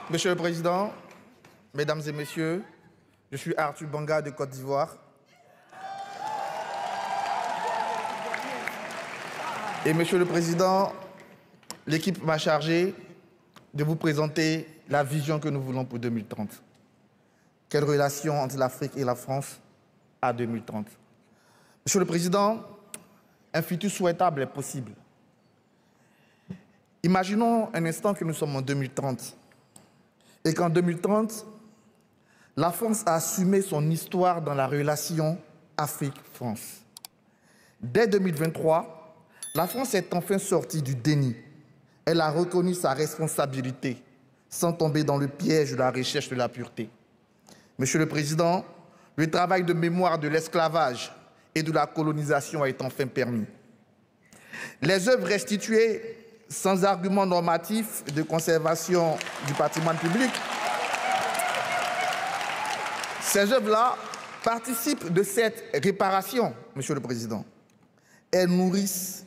Monsieur le Président, Mesdames et Messieurs, je suis Arthur Banga de Côte d'Ivoire. Et Monsieur le Président, l'équipe m'a chargé de vous présenter la vision que nous voulons pour 2030. Quelle relation entre l'Afrique et la France à 2030? Monsieur le Président, un futur souhaitable est possible. Imaginons un instant que nous sommes en 2030 et qu'en 2030, la France a assumé son histoire dans la relation Afrique-France. Dès 2023, la France est enfin sortie du déni. Elle a reconnu sa responsabilité sans tomber dans le piège de la recherche de la pureté. Monsieur le Président, le travail de mémoire de l'esclavage et de la colonisation est enfin permis. Les œuvres restituées sans argument normatif de conservation du patrimoine public, ces œuvres-là participent de cette réparation, Monsieur le Président. Elles nourrissent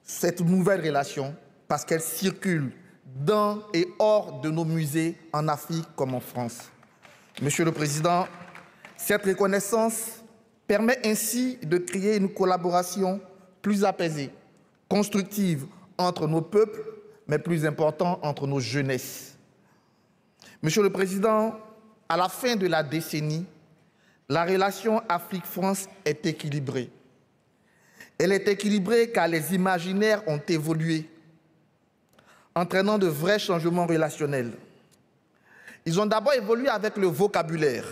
cette nouvelle relation parce qu'elles circulent dans et hors de nos musées en Afrique comme en France. Monsieur le Président, cette reconnaissance permet ainsi de créer une collaboration plus apaisée, constructive entre nos peuples, mais plus important, entre nos jeunesses. Monsieur le Président, à la fin de la décennie, la relation Afrique-France est équilibrée. Elle est équilibrée car les imaginaires ont évolué, entraînant de vrais changements relationnels. Ils ont d'abord évolué avec le vocabulaire.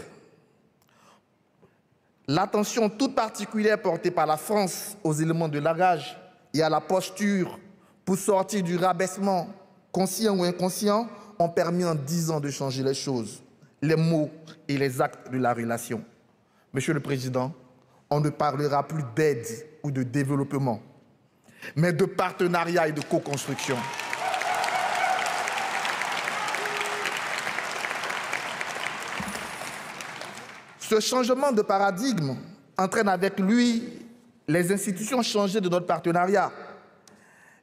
L'attention toute particulière portée par la France aux éléments de langage et à la posture pour sortir du rabaissement, conscient ou inconscient, ont permis en 10 ans de changer les choses, les mots et les actes de la relation. Monsieur le Président, on ne parlera plus d'aide ou de développement, mais de partenariat et de co-construction. Ce changement de paradigme entraîne avec lui les institutions changées de notre partenariat.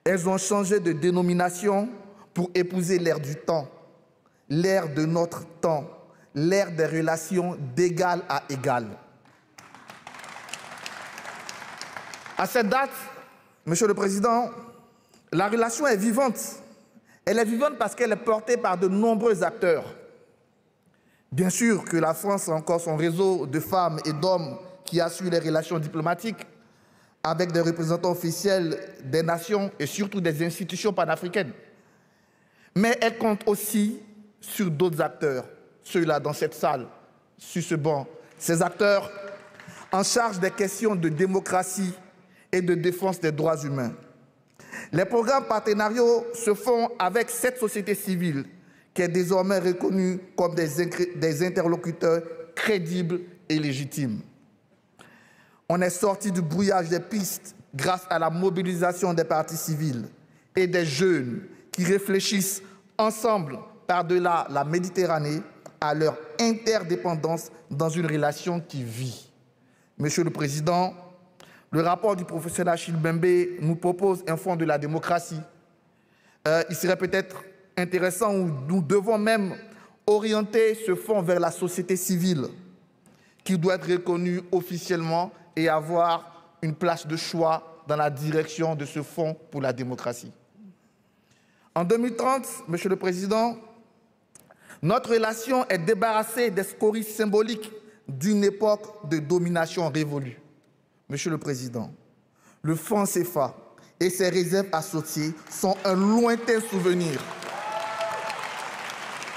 Elles ont changé de dénomination pour épouser l'ère du temps, l'ère de notre temps, l'ère des relations d'égal à égal. À cette date, Monsieur le Président, la relation est vivante. Elle est vivante parce qu'elle est portée par de nombreux acteurs. Bien sûr que la France a encore son réseau de femmes et d'hommes qui assurent les relations diplomatiques avec des représentants officiels des nations et surtout des institutions panafricaines. Mais elle compte aussi sur d'autres acteurs, ceux-là dans cette salle, sur ce banc. Ces acteurs en charge des questions de démocratie et de défense des droits humains. Les programmes partenariaux se font avec cette société civile qui est désormais reconnue comme des interlocuteurs crédibles et légitimes. On est sorti du brouillage des pistes grâce à la mobilisation des partis civils et des jeunes qui réfléchissent ensemble par-delà la Méditerranée à leur interdépendance dans une relation qui vit. Monsieur le Président, le rapport du professeur Achille Mbembe nous propose un fonds de la démocratie. Il serait peut-être intéressant où nous devons même orienter ce fonds vers la société civile qui doit être reconnue officiellement et avoir une place de choix dans la direction de ce fonds pour la démocratie. En 2030, Monsieur le Président, notre relation est débarrassée des scories symboliques d'une époque de domination révolue. Monsieur le Président, le franc CFA et ses réserves associées sont un lointain souvenir,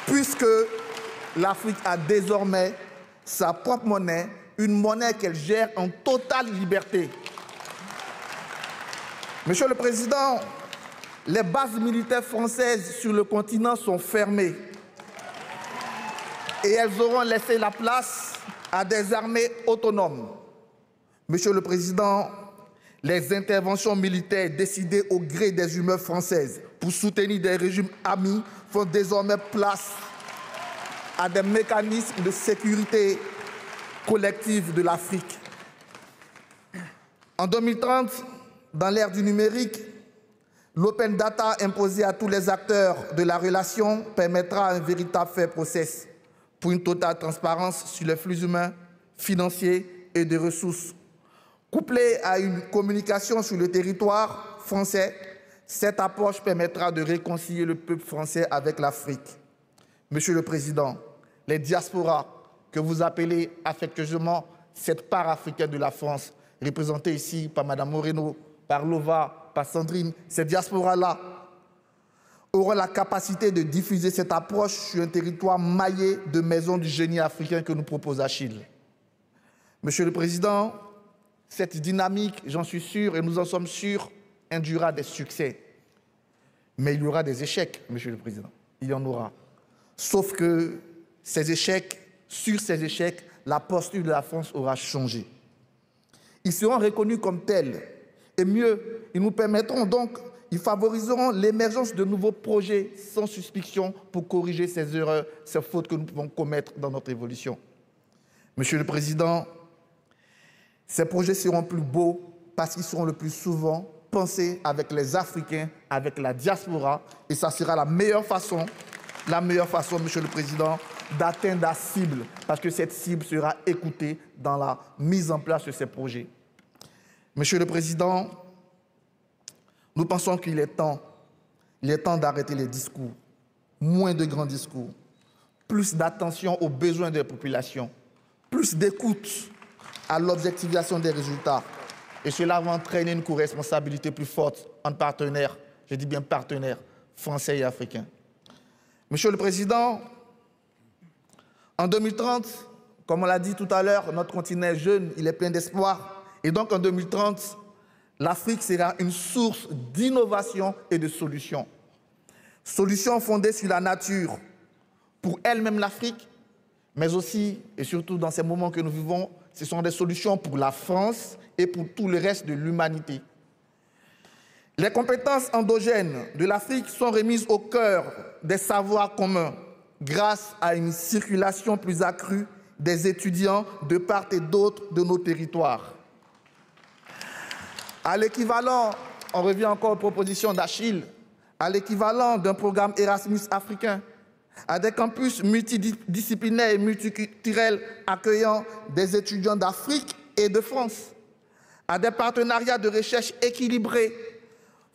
puisque l'Afrique a désormais sa propre monnaie, une monnaie qu'elle gère en totale liberté. Monsieur le Président, les bases militaires françaises sur le continent sont fermées et elles auront laissé la place à des armées autonomes. Monsieur le Président, les interventions militaires décidées au gré des humeurs françaises pour soutenir des régimes amis font désormais place à des mécanismes de sécurité collective de l'Afrique. En 2030, dans l'ère du numérique, L'open data imposé à tous les acteurs de la relation permettra un véritable fair process pour une totale transparence sur les flux humains, financiers et de ressources. Couplée à une communication sur le territoire français, cette approche permettra de réconcilier le peuple français avec l'Afrique. Monsieur le Président, les diasporas que vous appelez affectueusement cette part africaine de la France, représentée ici par Mme Moreno, par Lova, par Sandrine, ces diasporas-là auront la capacité de diffuser cette approche sur un territoire maillé de maisons du génie africain que nous propose Achille. Monsieur le Président, cette dynamique, j'en suis sûr, et nous en sommes sûrs, induira des succès. Mais il y aura des échecs, Monsieur le Président. Il y en aura. Sauf que ces échecs, sur ces échecs, la posture de la France aura changé. Ils seront reconnus comme tels. Et mieux, ils nous permettront donc, ils favoriseront l'émergence de nouveaux projets sans suspicion pour corriger ces erreurs, ces fautes que nous pouvons commettre dans notre évolution. Monsieur le Président, ces projets seront plus beaux parce qu'ils seront le plus souvent pensés avec les Africains, avec la diaspora, et ça sera la meilleure façon, Monsieur le Président, d'atteindre la cible, parce que cette cible sera écoutée dans la mise en place de ces projets. Monsieur le Président, nous pensons qu'il est temps d'arrêter les discours, moins de grands discours, plus d'attention aux besoins des populations, plus d'écoute à l'objectivation des résultats. Et cela va entraîner une co-responsabilité plus forte entre partenaires, je dis bien partenaires, français et africains. Monsieur le Président, en 2030, comme on l'a dit tout à l'heure, notre continent est jeune, il est plein d'espoir. Et donc en 2030, l'Afrique sera une source d'innovation et de solutions. Solutions fondées sur la nature, pour elle-même l'Afrique, mais aussi et surtout dans ces moments que nous vivons, ce sont des solutions pour la France et pour tout le reste de l'humanité. Les compétences endogènes de l'Afrique sont remises au cœur des savoirs communs grâce à une circulation plus accrue des étudiants de part et d'autre de nos territoires. À l'équivalent, on revient encore aux propositions d'Achille, à l'équivalent d'un programme Erasmus africain, à des campus multidisciplinaires et multiculturels accueillant des étudiants d'Afrique et de France, à des partenariats de recherche équilibrés,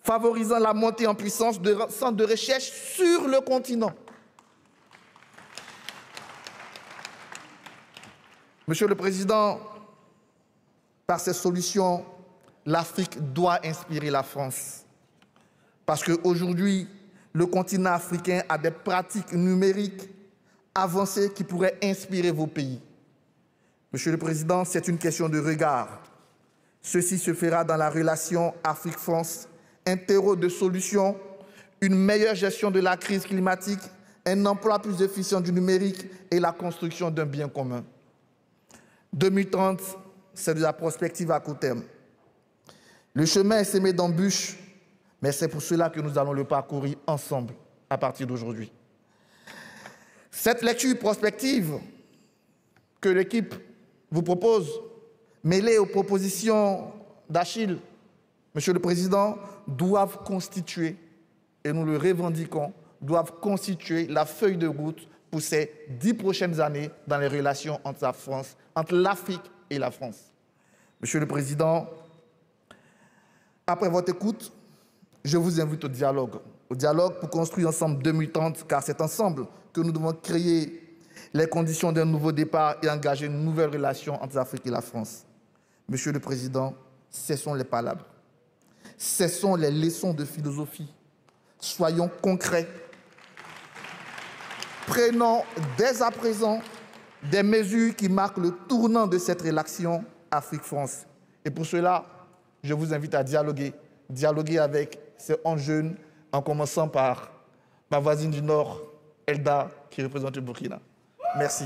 favorisant la montée en puissance de centres de recherche sur le continent. Monsieur le Président, par ces solutions, l'Afrique doit inspirer la France. Parce qu'aujourd'hui, le continent africain a des pratiques numériques avancées qui pourraient inspirer vos pays. Monsieur le Président, c'est une question de regard. Ceci se fera dans la relation Afrique-France, un terreau de solutions, une meilleure gestion de la crise climatique, un emploi plus efficient du numérique et la construction d'un bien commun. 2030, c'est de la prospective à court terme. Le chemin est semé d'embûches, mais c'est pour cela que nous allons le parcourir ensemble à partir d'aujourd'hui. Cette lecture prospective que l'équipe vous propose, mêlée aux propositions d'Achille, Monsieur le Président, doivent constituer, et nous le revendiquons, doivent constituer la feuille de route pour ces 10 prochaines années dans les relations entre la France, entre l'Afrique et la France. Monsieur le Président, après votre écoute, je vous invite au dialogue pour construire ensemble 2030, car c'est ensemble que nous devons créer les conditions d'un nouveau départ et engager une nouvelle relation entre l'Afrique et la France. Monsieur le Président, cessons les palabres, cessons les leçons de philosophie, soyons concrets, prenons dès à présent des mesures qui marquent le tournant de cette relation Afrique-France. Et pour cela, je vous invite à dialoguer avec ces 11 jeunes, en commençant par ma voisine du Nord, Elda, qui représente le Burkina. Merci.